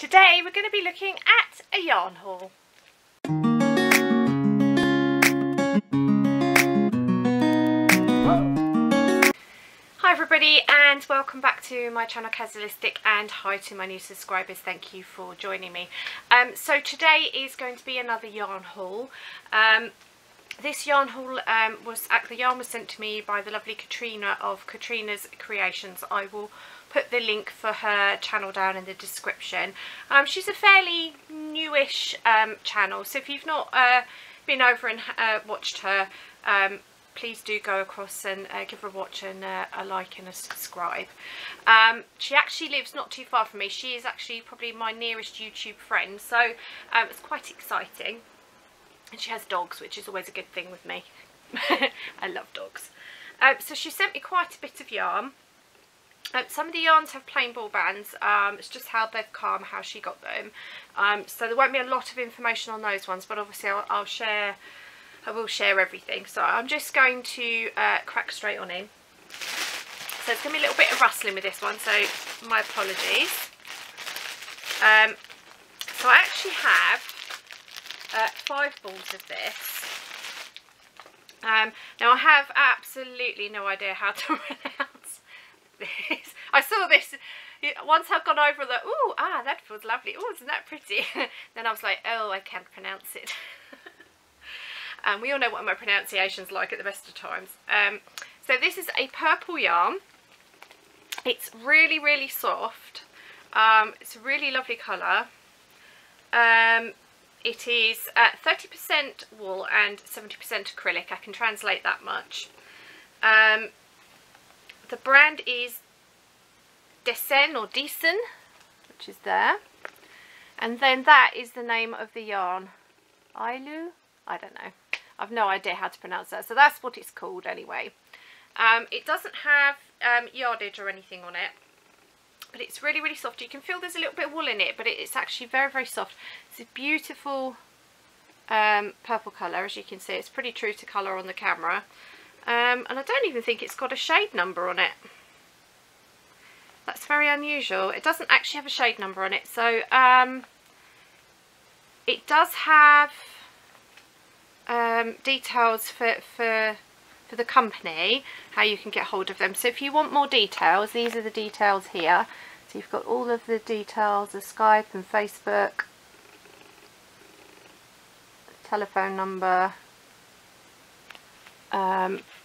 Today we're going to be looking at a yarn haul. Hi everybody and welcome back to my channel Kazzalistic, and hi to my new subscribers, thank you for joining me. So today is going to be another yarn haul. This yarn haul the yarn was sent to me by the lovely Katrina of Katrina's Creations. I will put the link for her channel down in the description. She's a fairly newish channel, so if you've not been over and watched her, please do go across and give her a watch and a like and a subscribe. She actually lives not too far from me. She is actually probably my nearest YouTube friend, so it's quite exciting. And she has dogs, which is always a good thing with me. I love dogs. So she sent me quite a bit of yarn. Some of the yarns have plain ball bands. It's just how they've come, how she got them. So there won't be a lot of information on those ones, but obviously I will share everything. So I'm just going to crack straight on in. So it's going to be a little bit of rustling with this one, so my apologies. So I actually have 5 balls of this. Now I have absolutely no idea how to pronounce this. I saw this once. I've gone over the that feels lovely, isn't that pretty? Then I was like, oh, I can't pronounce it. And we all know what my pronunciation's like at the best of times. So this is a purple yarn. It's really, really soft. It's a really lovely colour. It is 30% wool and 70% acrylic. I can translate that much. The brand is Desen or Desen, which is there. And then that is the name of the yarn. Ilu? I don't know. I've no idea how to pronounce that. So that's what it's called anyway. It doesn't have yardage or anything on it, but it's really, really soft. You can feel there's a little bit of wool in it, but it's actually very, very soft. It's a beautiful purple colour, as you can see. It's pretty true to colour on the camera. And I don't even think it's got a shade number on it. That's very unusual. It doesn't actually have a shade number on it. So it does have details for the company, how you can get hold of them. So if you want more details, these are the details here. So you've got all of the details, the Skype and Facebook, telephone number.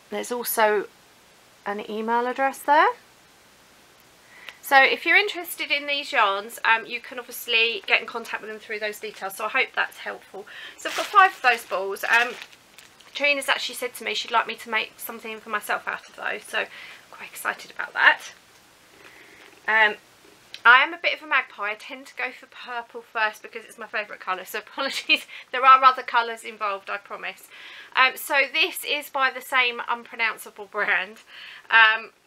There's also an email address there. So if you're interested in these yarns, you can obviously get in contact with them through those details. So I hope that's helpful. So I've got 5 of those balls. Trina's actually said to me she'd like me to make something for myself out of those, so I'm quite excited about that. I am a bit of a magpie. I tend to go for purple first because it's my favourite colour, so apologies. There are other colours involved, I promise. So this is by the same unpronounceable brand.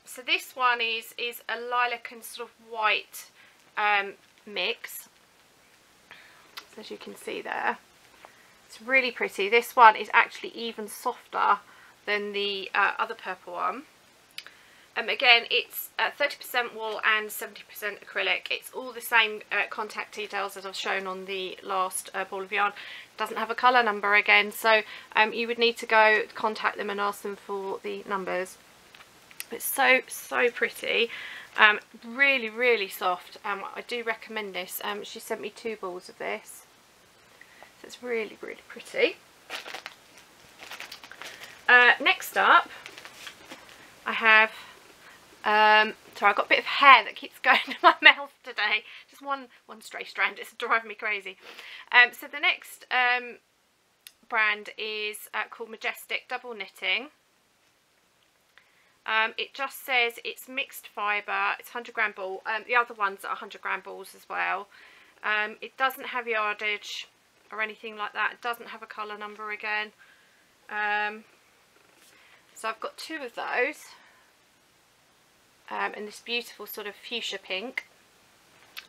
So this one is a lilac and sort of white mix, so as you can see there. It's really pretty. This one is actually even softer than the other purple one. Again, it's 30% wool and 70% acrylic. It's all the same contact details as I've shown on the last ball of yarn. It doesn't have a colour number again, so you would need to go contact them and ask them for the numbers. It's so pretty. Really, really soft. I do recommend this. She sent me 2 balls of this. So it's really, really pretty. Next up, I have, sorry, I've got a bit of hair that keeps going to my mouth today. Just one stray strand, it's driving me crazy. So the next brand is called Majestic Double Knitting. It just says it's mixed fibre, it's 100g ball. The other ones are 100g balls as well. It doesn't have yardage or anything like that. It doesn't have a colour number again. So I've got 2 of those in this beautiful sort of fuchsia pink,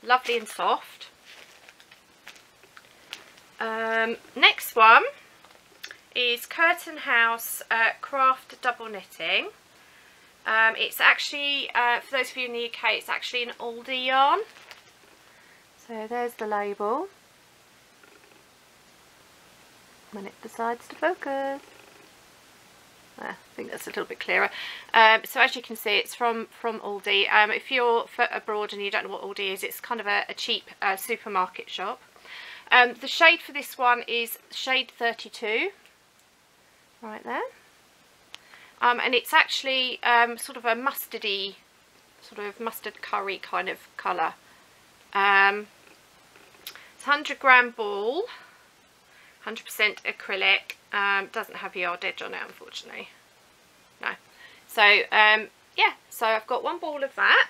lovely and soft. Next one is Curtain House Craft Double Knitting. It's actually, for those of you in the UK, it's actually an Aldi yarn. So So there's the label. When it decides to focus. I think that's a little bit clearer. So as you can see, it's from Aldi. If you're abroad and you don't know what Aldi is, it's kind of a cheap supermarket shop. The shade for this one is shade 32, right there. And it's actually sort of a mustardy, sort of mustard curry kind of colour. It's 100-gram ball. 100% acrylic, doesn't have yardage on it unfortunately, no. So yeah, so I've got one ball of that.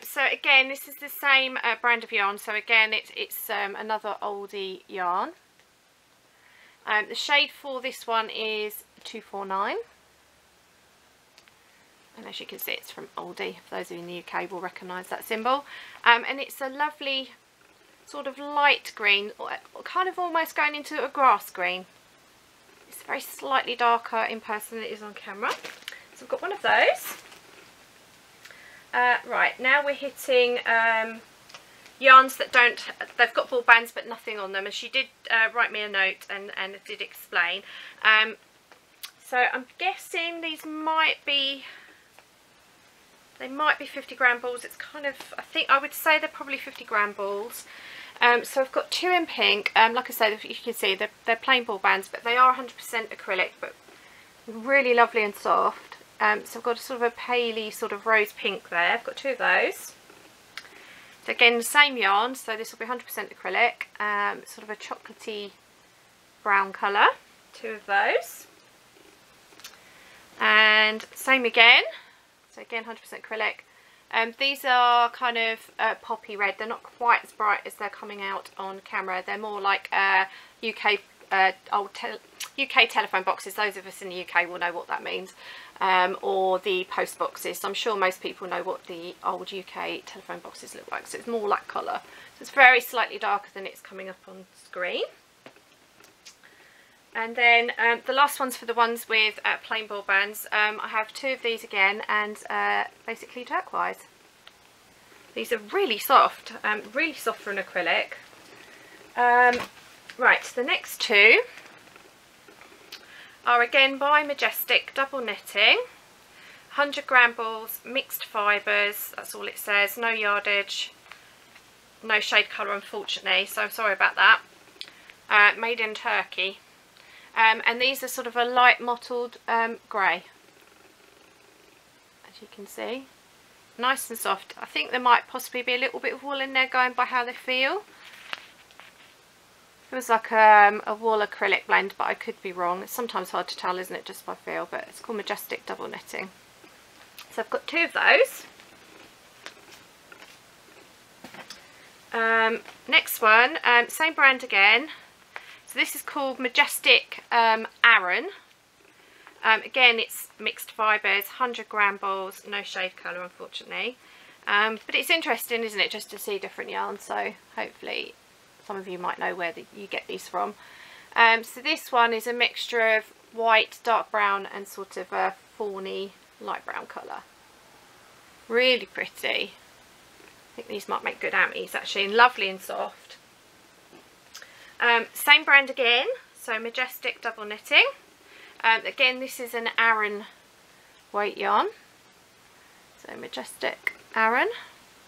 So again, this is the same brand of yarn, so again it's another Aldi yarn. The shade for this one is 249, and as you can see it's from Aldi. For those of you in the UK will recognise that symbol, and it's a lovely sort of light green, kind of almost going into a grass green. It's very slightly darker in person than it is on camera. So I've got one of those. Right, now we're hitting yarns that don't, they've got ball bands but nothing on them, and she did write me a note and did explain. So I'm guessing these might be, they might be 50-gram balls. It's kind of, I think I would say they're probably 50-gram balls. So I've got two in pink. Like I said, you can see they're plain ball bands, but they are 100% acrylic, but really lovely and soft. So I've got a sort of a paley sort of rose pink there. I've got two of those. So again, the same yarn, so this will be 100% acrylic, sort of a chocolatey brown colour. Two of those. And same again, so again 100% acrylic. These are kind of poppy red. They're not quite as bright as they're coming out on camera. They're more like UK UK telephone boxes. Those of us in the UK will know what that means, or the post boxes. So I'm sure most people know what the old UK telephone boxes look like. So it's more like colour. So it's very slightly darker than it's coming up on screen. And then the last ones for the ones with plain ball bands, I have two of these again, and basically turquoise. These are really soft for an acrylic. Right, the next two are again by Majestic, double knitting, 100-gram balls, mixed fibres, that's all it says, no yardage, no shade colour unfortunately, so I'm sorry about that. Made in Turkey. And these are sort of a light mottled grey, as you can see. Nice and soft. I think there might possibly be a little bit of wool in there going by how they feel. It was like a wool acrylic blend, but I could be wrong. It's sometimes hard to tell, isn't it, just by feel, but it's called Majestic double knitting. So I've got two of those. Next one, same brand again. So this is called Majestic Aran. Again, it's mixed fibres, 100-gram balls, no shade colour unfortunately. But it's interesting, isn't it, just to see different yarns. So hopefully some of you might know where you get these from. So this one is a mixture of white, dark brown and sort of a fawny light brown colour. Really pretty. I think these might make good amis actually, and lovely and soft. Same brand again, so Majestic double knitting. Again, this is an Aran weight yarn. So Majestic Aran.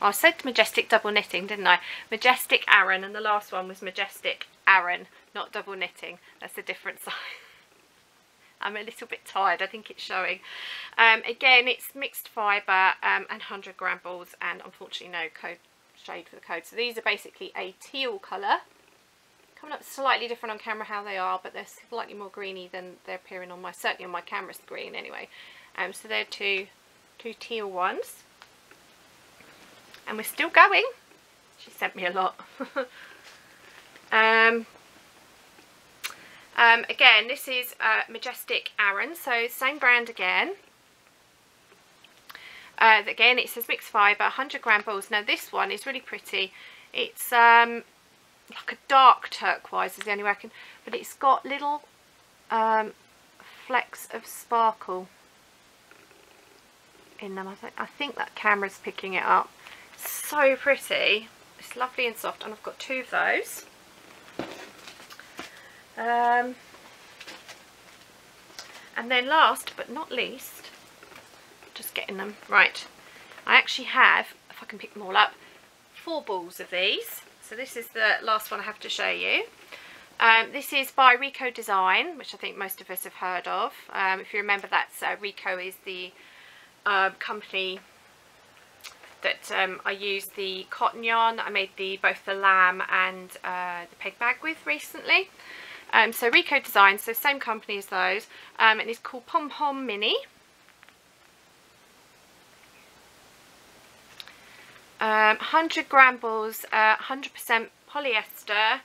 Oh, I said Majestic double knitting, didn't I? Majestic Aran, and the last one was Majestic Aran, not double knitting. That's a different size. I'm a little bit tired, I think it's showing. Again, it's mixed fibre and 100-gram balls, and unfortunately no code shade for the code. So these are basically a teal colour. Coming up slightly different on camera how they are, but they're slightly more greeny than they're appearing on my, certainly on my camera's green anyway. So they're two teal ones. And we're still going. She sent me a lot. Again, this is Majestic Aran, so same brand again. Again, it says mixed fibre, 100-gram balls. Now this one is really pretty. It's like a dark turquoise is the only way I can, but it's got little flecks of sparkle in them. I think that camera's picking it up. So pretty. It's lovely and soft, and I've got 2 of those. And then last but not least, just getting them right, I actually have, if I can pick them all up, 4 balls of these. So this is the last one I have to show you. This is by Rico Design, which I think most of us have heard of. If you remember, that's Rico is the company that I used the cotton yarn that I made both the lamb and the peg bag with recently. So Rico Design, so same company as those, and it's called Pom Pom Mini. 100 gram balls, 100% polyester,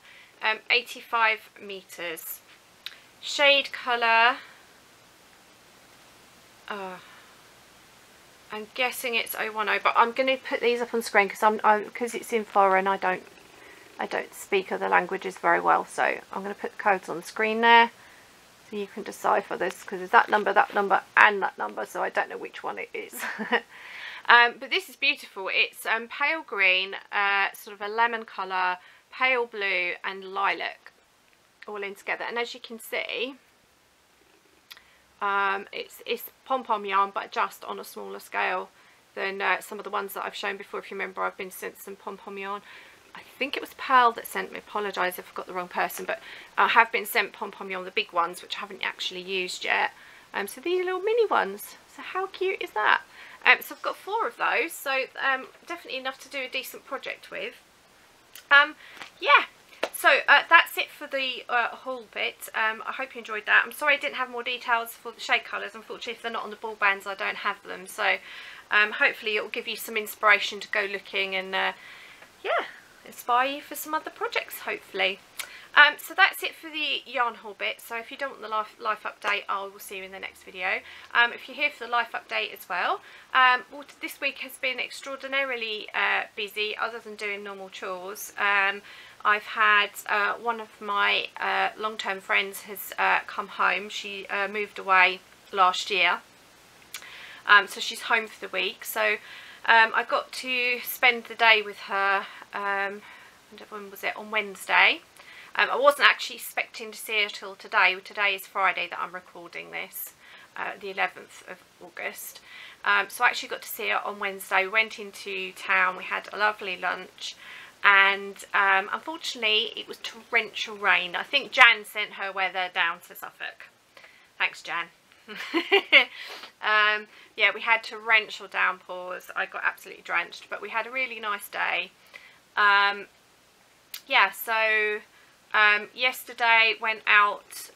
85 meters. Shade colour, I'm guessing it's 010, but I'm going to put these up on screen because it's in foreign. I don't speak other languages very well, so I'm going to put the codes on the screen there so you can decipher this, because there's that number, and that number, so I don't know which one it is. But this is beautiful. It's pale green, sort of a lemon colour, pale blue and lilac all in together. And as you can see, it's pom-pom yarn, but just on a smaller scale than some of the ones that I've shown before. If you remember, I've been sent some pom-pom yarn. I think it was Pearl that sent me. Apologise if I've got the wrong person, but I have been sent pom-pom yarn, the big ones, which I haven't actually used yet. So these little mini ones. So how cute is that? So I've got 4 of those, so definitely enough to do a decent project with. Yeah, so that's it for the haul bit. I hope you enjoyed that. I'm sorry I didn't have more details for the shade colours. Unfortunately, if they're not on the ball bands, I don't have them. So hopefully it will give you some inspiration to go looking and yeah, inspire you for some other projects, hopefully. So that's it for the yarn haul bit. So if you don't want the life update, I will see you in the next video. If you're here for the life update as well, this week has been extraordinarily busy, other than doing normal chores. I've had one of my long-term friends has come home. She moved away last year, so she's home for the week. So I got to spend the day with her, when was it, on Wednesday. I wasn't actually expecting to see her till today. Today is Friday that I'm recording this, the 11th of August. So I actually got to see her on Wednesday. We went into town, we had a lovely lunch, and unfortunately it was torrential rain. I think Jan sent her weather down to Suffolk. Thanks, Jan. Yeah, we had torrential downpours. I got absolutely drenched, but we had a really nice day. Yeah, so yesterday went out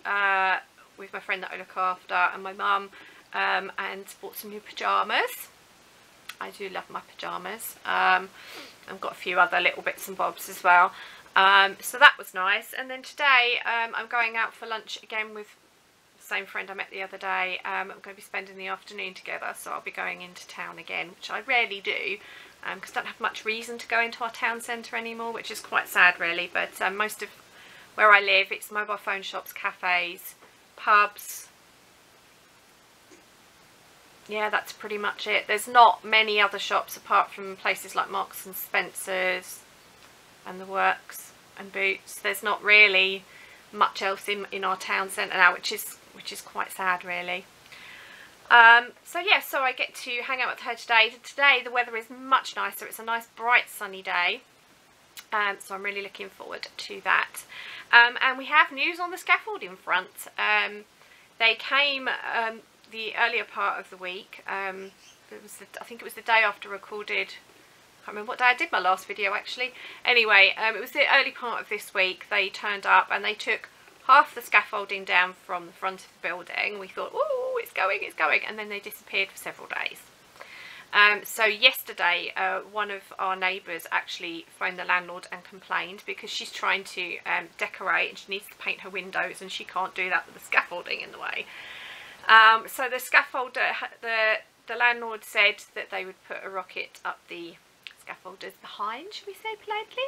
with my friend that I look after and my mum, and bought some new pyjamas. I do love my pyjamas. I've got a few other little bits and bobs as well. So that was nice. And then today I'm going out for lunch again with the same friend I met the other day. I'm going to be spending the afternoon together, so I'll be going into town again, which I rarely do, because I don't have much reason to go into our town centre anymore, which is quite sad really. But most of where I live, it's mobile phone shops, cafes, pubs. Yeah, that's pretty much it. There's not many other shops apart from places like Marks and Spencer's and the Works and Boots. There's not really much else in our town centre now, which is quite sad really. So yeah, so I get to hang out with her today. Today the weather is much nicer. It's a nice bright sunny day. So I'm really looking forward to that. And we have news on the scaffolding front. They came the earlier part of the week. I think it was the day after recorded. I can't remember what day I did my last video actually. Anyway, it was the early part of this week. They turned up and they took half the scaffolding down from the front of the building. We thought, oh, it's going, and then they disappeared for several days. So yesterday one of our neighbours actually phoned the landlord and complained because she's trying to decorate and she needs to paint her windows and she can't do that with the scaffolding in the way. So the scaffolder, the landlord said that they would put a rocket up the scaffolders behind, should we say politely,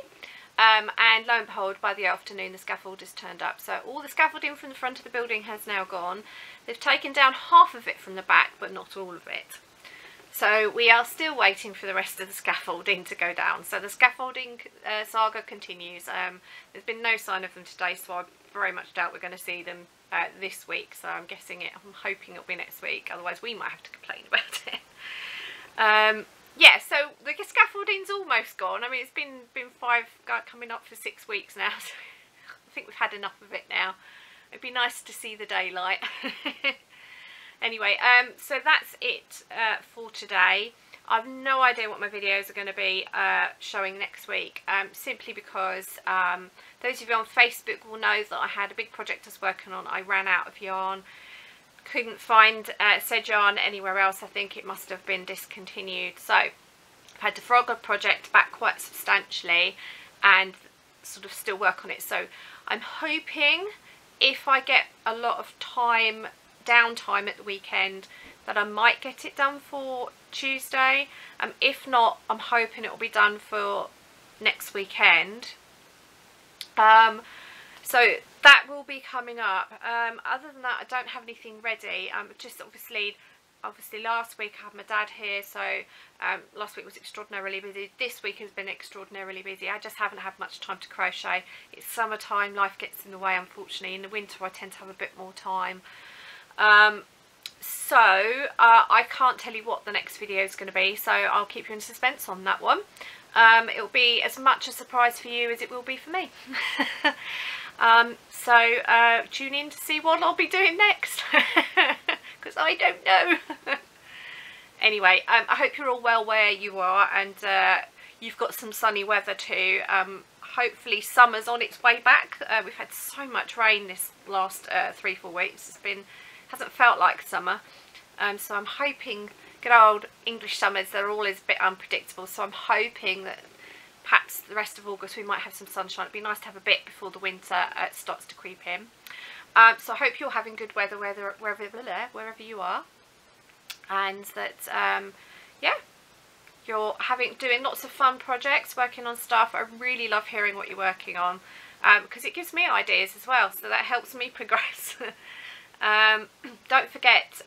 and lo and behold, by the afternoon the scaffolders turned up. So all the scaffolding from the front of the building has now gone. They've taken down half of it from the back, but not all of it. So we are still waiting for the rest of the scaffolding to go down. So the scaffolding saga continues. There's been no sign of them today, so I very much doubt we're going to see them this week. So I'm hoping it'll be next week. Otherwise we might have to complain about it. Yeah, so the scaffolding's almost gone. I mean, it's been coming up for 6 weeks now. So I think we've had enough of it now. It'd be nice to see the daylight. Anyway, so that's it for today. I've no idea what my videos are going to be showing next week, simply because those of you on Facebook will know that I had a big project I was working on. I ran out of yarn, couldn't find said yarn anywhere else. I think it must have been discontinued. So I've had the Frogger project back quite substantially and sort of still work on it. So I'm hoping if I get a lot of downtime at the weekend that I might get it done for Tuesday. If not, I'm hoping it will be done for next weekend. So that will be coming up. Other than that, I don't have anything ready. Just obviously last week I had my dad here, so last week was extraordinarily busy. This week has been extraordinarily busy. I just haven't had much time to crochet. It's summertime, life gets in the way, unfortunately. In the winter I tend to have a bit more time. So I can't tell you what the next video is going to be, so I'll keep you in suspense on that one. It'll be as much a surprise for you as it will be for me. So tune in to see what I'll be doing next, because I don't know. Anyway, I hope you're all well where you are, and you've got some sunny weather too. Hopefully summer's on its way back. We've had so much rain this last 3-4 weeks. Hasn't felt like summer, so I'm hoping, good old English summers, they're always a bit unpredictable, so I'm hoping that perhaps the rest of August we might have some sunshine. It'd be nice to have a bit before the winter starts to creep in. So I hope you're having good weather wherever you are, and that yeah, you're doing lots of fun projects, working on stuff. I really love hearing what you're working on, because it gives me ideas as well, so that helps me progress. Don't forget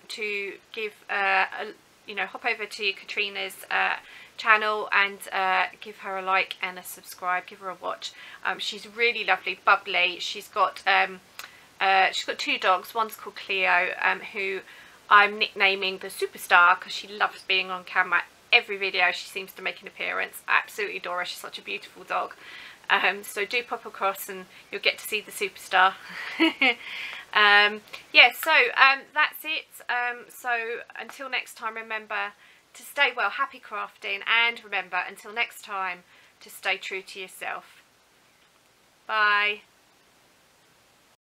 to give hop over to Katrina's channel and give her a like and a subscribe, give her a watch. She's really lovely, bubbly. She's got 2 dogs. One's called Cleo, who I'm nicknaming the Superstar because she loves being on camera. Every video she seems to make an appearance. I absolutely adore her. She's such a beautiful dog. So do pop across and you'll get to see the Superstar. Yeah, so that's it. So until next time, remember to stay well, happy crafting, and remember, until next time, to stay true to yourself. Bye.